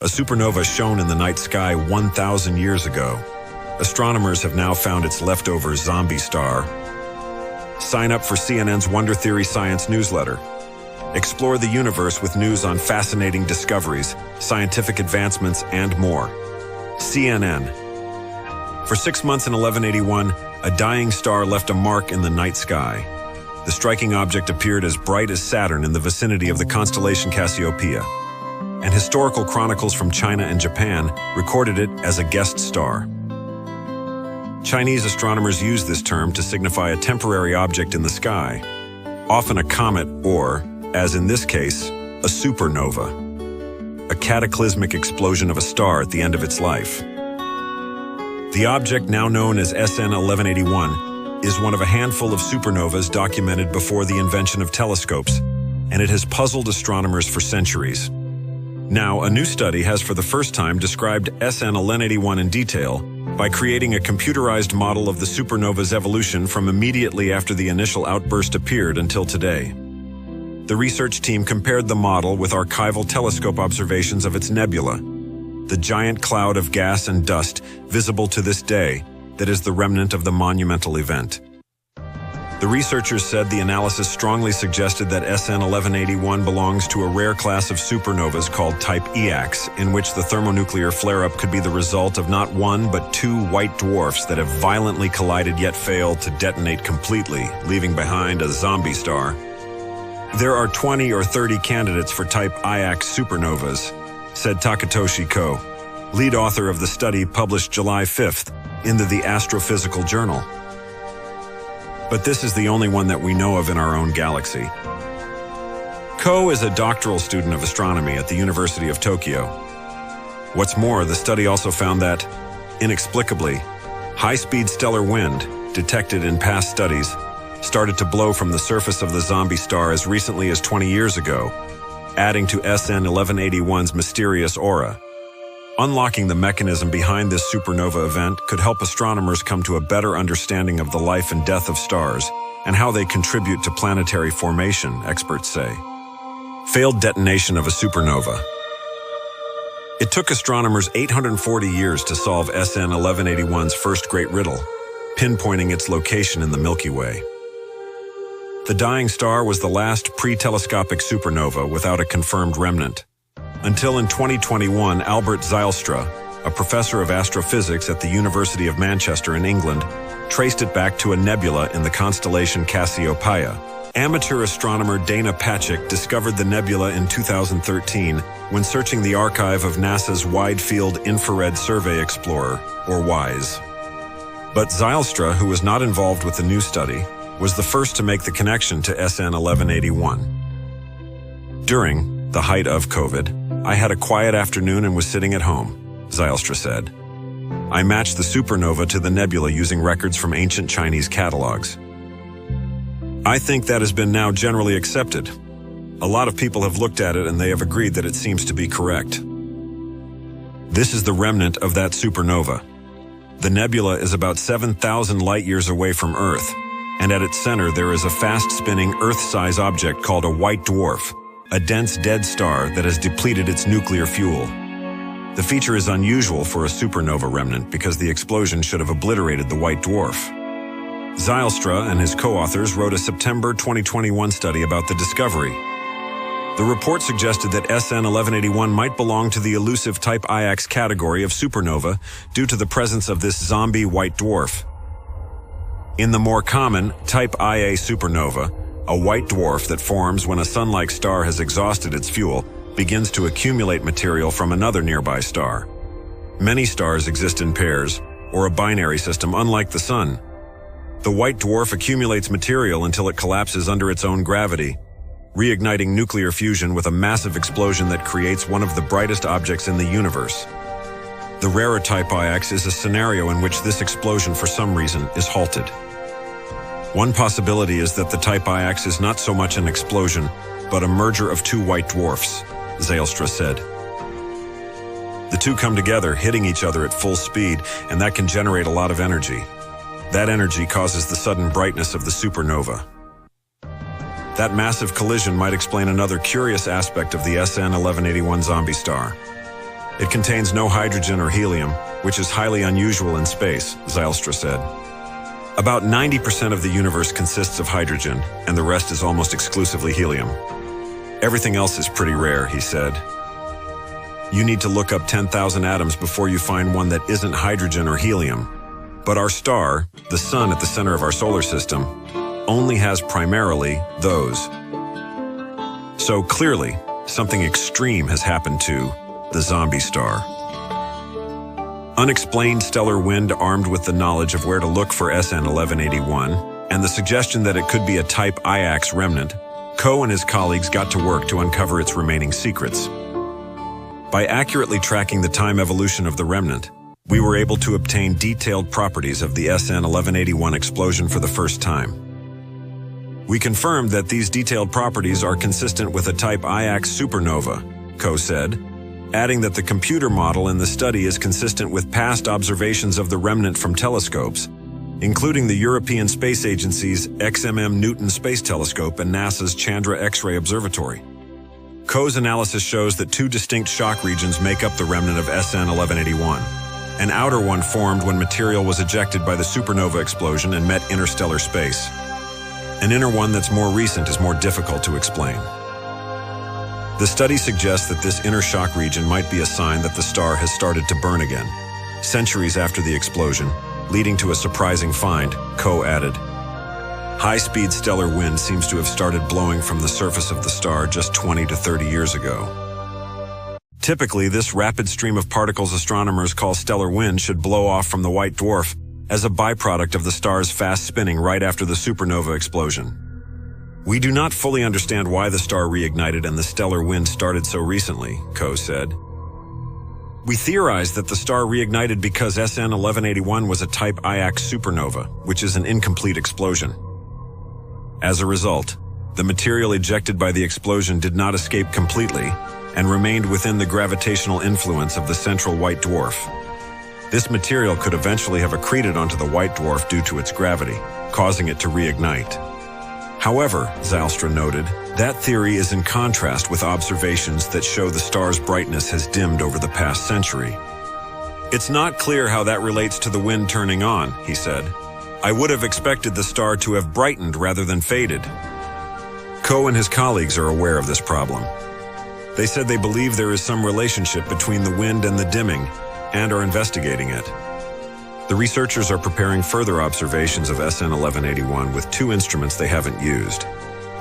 A supernova shone in the night sky 1,000 years ago. Astronomers have now found its leftover zombie star. Sign up for CNN's Wonder Theory Science newsletter. Explore the universe with news on fascinating discoveries, scientific advancements, and more. CNN. For 6 months in 1181, a dying star left a mark in the night sky. The striking object appeared as bright as Saturn in the vicinity of the constellation Cassiopeia, and historical chronicles from China and Japan recorded it as a guest star. Chinese astronomers use this term to signify a temporary object in the sky, often a comet or, as in this case, a supernova, a cataclysmic explosion of a star at the end of its life. The object, now known as SN 1181, is one of a handful of supernovas documented before the invention of telescopes, and it has puzzled astronomers for centuries. Now, a new study has for the first time described SN 1181 in detail by creating a computerized model of the supernova's evolution from immediately after the initial outburst appeared until today. The research team compared the model with archival telescope observations of its nebula, the giant cloud of gas and dust visible to this day that is the remnant of the monumental event. The researchers said the analysis strongly suggested that SN 1181 belongs to a rare class of supernovas called type EAX, in which the thermonuclear flare-up could be the result of not one but two white dwarfs that have violently collided yet failed to detonate completely, leaving behind a zombie star. There are 20 or 30 candidates for type IAX supernovas, said Takatoshi Ko, lead author of the study published July 5th in the Astrophysical Journal. But this is the only one that we know of in our own galaxy. Ko is a doctoral student of astronomy at the University of Tokyo. What's more, the study also found that, inexplicably, high-speed stellar wind, detected in past studies, started to blow from the surface of the zombie star as recently as 20 years ago, adding to SN 1181's mysterious aura. Unlocking the mechanism behind this supernova event could help astronomers come to a better understanding of the life and death of stars and how they contribute to planetary formation, experts say. Failed detonation of a supernova. It took astronomers 840 years to solve SN 1181's first great riddle, pinpointing its location in the Milky Way. The dying star was the last pre-telescopic supernova without a confirmed remnant. Until in 2021, Albert Zylstra, a professor of astrophysics at the University of Manchester in England, traced it back to a nebula in the constellation Cassiopeia. Amateur astronomer Dana Patrick discovered the nebula in 2013 when searching the archive of NASA's Wide Field Infrared Survey Explorer, or WISE. But Zylstra, who was not involved with the new study, was the first to make the connection to SN 1181. During the height of COVID, I had a quiet afternoon and was sitting at home, Zylstra said. I matched the supernova to the nebula using records from ancient Chinese catalogs. I think that has been now generally accepted. A lot of people have looked at it and they have agreed that it seems to be correct. This is the remnant of that supernova. The nebula is about 7,000 light-years away from Earth, and at its center there is a fast-spinning Earth-size object called a white dwarf, a dense dead star that has depleted its nuclear fuel. The feature is unusual for a supernova remnant because the explosion should have obliterated the white dwarf. Zylstra and his co-authors wrote a September 2021 study about the discovery. The report suggested that SN 1181 might belong to the elusive type IAX category of supernova due to the presence of this zombie white dwarf. In the more common type Ia supernova, a white dwarf that forms when a sun-like star has exhausted its fuel begins to accumulate material from another nearby star. Many stars exist in pairs, or a binary system unlike the Sun. The white dwarf accumulates material until it collapses under its own gravity, reigniting nuclear fusion with a massive explosion that creates one of the brightest objects in the universe. The rarer type IAX is a scenario in which this explosion for some reason is halted. One possibility is that the type IAX is not so much an explosion, but a merger of two white dwarfs, Zylstra said. The two come together, hitting each other at full speed, and that can generate a lot of energy. That energy causes the sudden brightness of the supernova. That massive collision might explain another curious aspect of the SN 1181 zombie star. It contains no hydrogen or helium, which is highly unusual in space, Zylstra said. About 90% of the universe consists of hydrogen, and the rest is almost exclusively helium. Everything else is pretty rare, he said. You need to look up 10,000 atoms before you find one that isn't hydrogen or helium. But our star, the sun at the center of our solar system, only has primarily those. So clearly, something extreme has happened to the zombie star. Unexplained Stellar Wind, armed with the knowledge of where to look for SN 1181 and the suggestion that it could be a type IAX remnant, Coe and his colleagues got to work to uncover its remaining secrets. By accurately tracking the time evolution of the remnant, we were able to obtain detailed properties of the SN 1181 explosion for the first time. We confirmed that these detailed properties are consistent with a type IAX supernova, Coe said, adding that the computer model in the study is consistent with past observations of the remnant from telescopes, including the European Space Agency's XMM Newton Space Telescope and NASA's Chandra X-ray Observatory. Coe's analysis shows that two distinct shock regions make up the remnant of SN 1181. An outer one formed when material was ejected by the supernova explosion and met interstellar space. An inner one that's more recent is more difficult to explain. The study suggests that this inner shock region might be a sign that the star has started to burn again, centuries after the explosion, leading to a surprising find, Coe added. High-speed stellar wind seems to have started blowing from the surface of the star just 20 to 30 years ago. Typically, this rapid stream of particles astronomers call stellar wind should blow off from the white dwarf as a byproduct of the star's fast spinning right after the supernova explosion. We do not fully understand why the star reignited and the stellar wind started so recently, Coe said. We theorize that the star reignited because SN 1181 was a type IAX supernova, which is an incomplete explosion. As a result, the material ejected by the explosion did not escape completely and remained within the gravitational influence of the central white dwarf. This material could eventually have accreted onto the white dwarf due to its gravity, causing it to reignite. However, Zylstra noted, that theory is in contrast with observations that show the star's brightness has dimmed over the past century. It's not clear how that relates to the wind turning on, he said. I would have expected the star to have brightened rather than faded. Coe and his colleagues are aware of this problem. They said they believe there is some relationship between the wind and the dimming, and are investigating it. The researchers are preparing further observations of SN 1181 with two instruments they haven't used: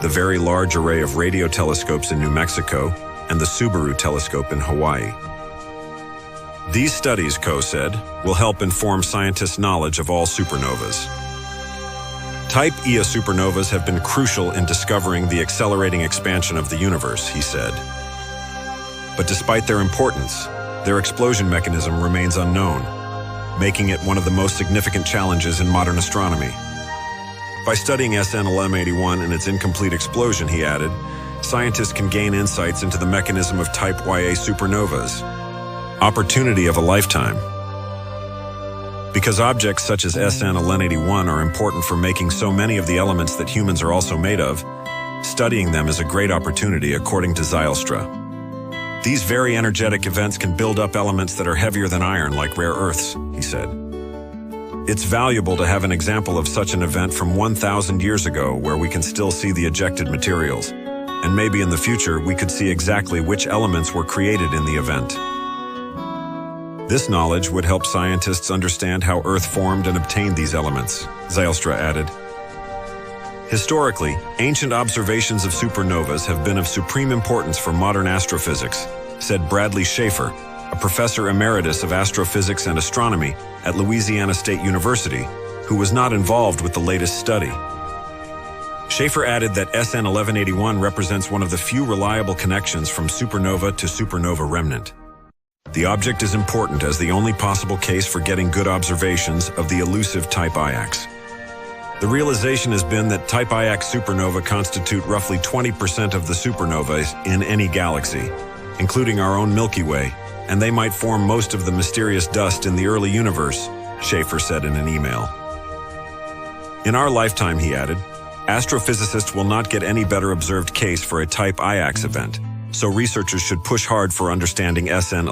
the Very Large Array of Radio Telescopes in New Mexico and the Subaru Telescope in Hawaii. These studies, Coe said, will help inform scientists' knowledge of all supernovas. Type Ia supernovas have been crucial in discovering the accelerating expansion of the universe, he said. But despite their importance, their explosion mechanism remains unknown, making it one of the most significant challenges in modern astronomy. By studying SN 1181 and its incomplete explosion, he added, scientists can gain insights into the mechanism of type Ia supernovas. Opportunity of a lifetime. Because objects such as SN 1181 are important for making so many of the elements that humans are also made of, studying them is a great opportunity, according to Zylstra. These very energetic events can build up elements that are heavier than iron, like rare earths, he said. It's valuable to have an example of such an event from 1,000 years ago where we can still see the ejected materials, and maybe in the future we could see exactly which elements were created in the event. This knowledge would help scientists understand how Earth formed and obtained these elements, Zylstra added. Historically, ancient observations of supernovas have been of supreme importance for modern astrophysics, said Bradley Schaefer, a professor emeritus of astrophysics and astronomy at Louisiana State University, who was not involved with the latest study. Schaefer added that SN 1181 represents one of the few reliable connections from supernova to supernova remnant. The object is important as the only possible case for getting good observations of the elusive type IAX. The realization has been that type IAX supernova constitute roughly 20% of the supernovas in any galaxy, including our own Milky Way, and they might form most of the mysterious dust in the early universe, Schaefer said in an email. In our lifetime, he added, astrophysicists will not get any better observed case for a type IAX event, so researchers should push hard for understanding SN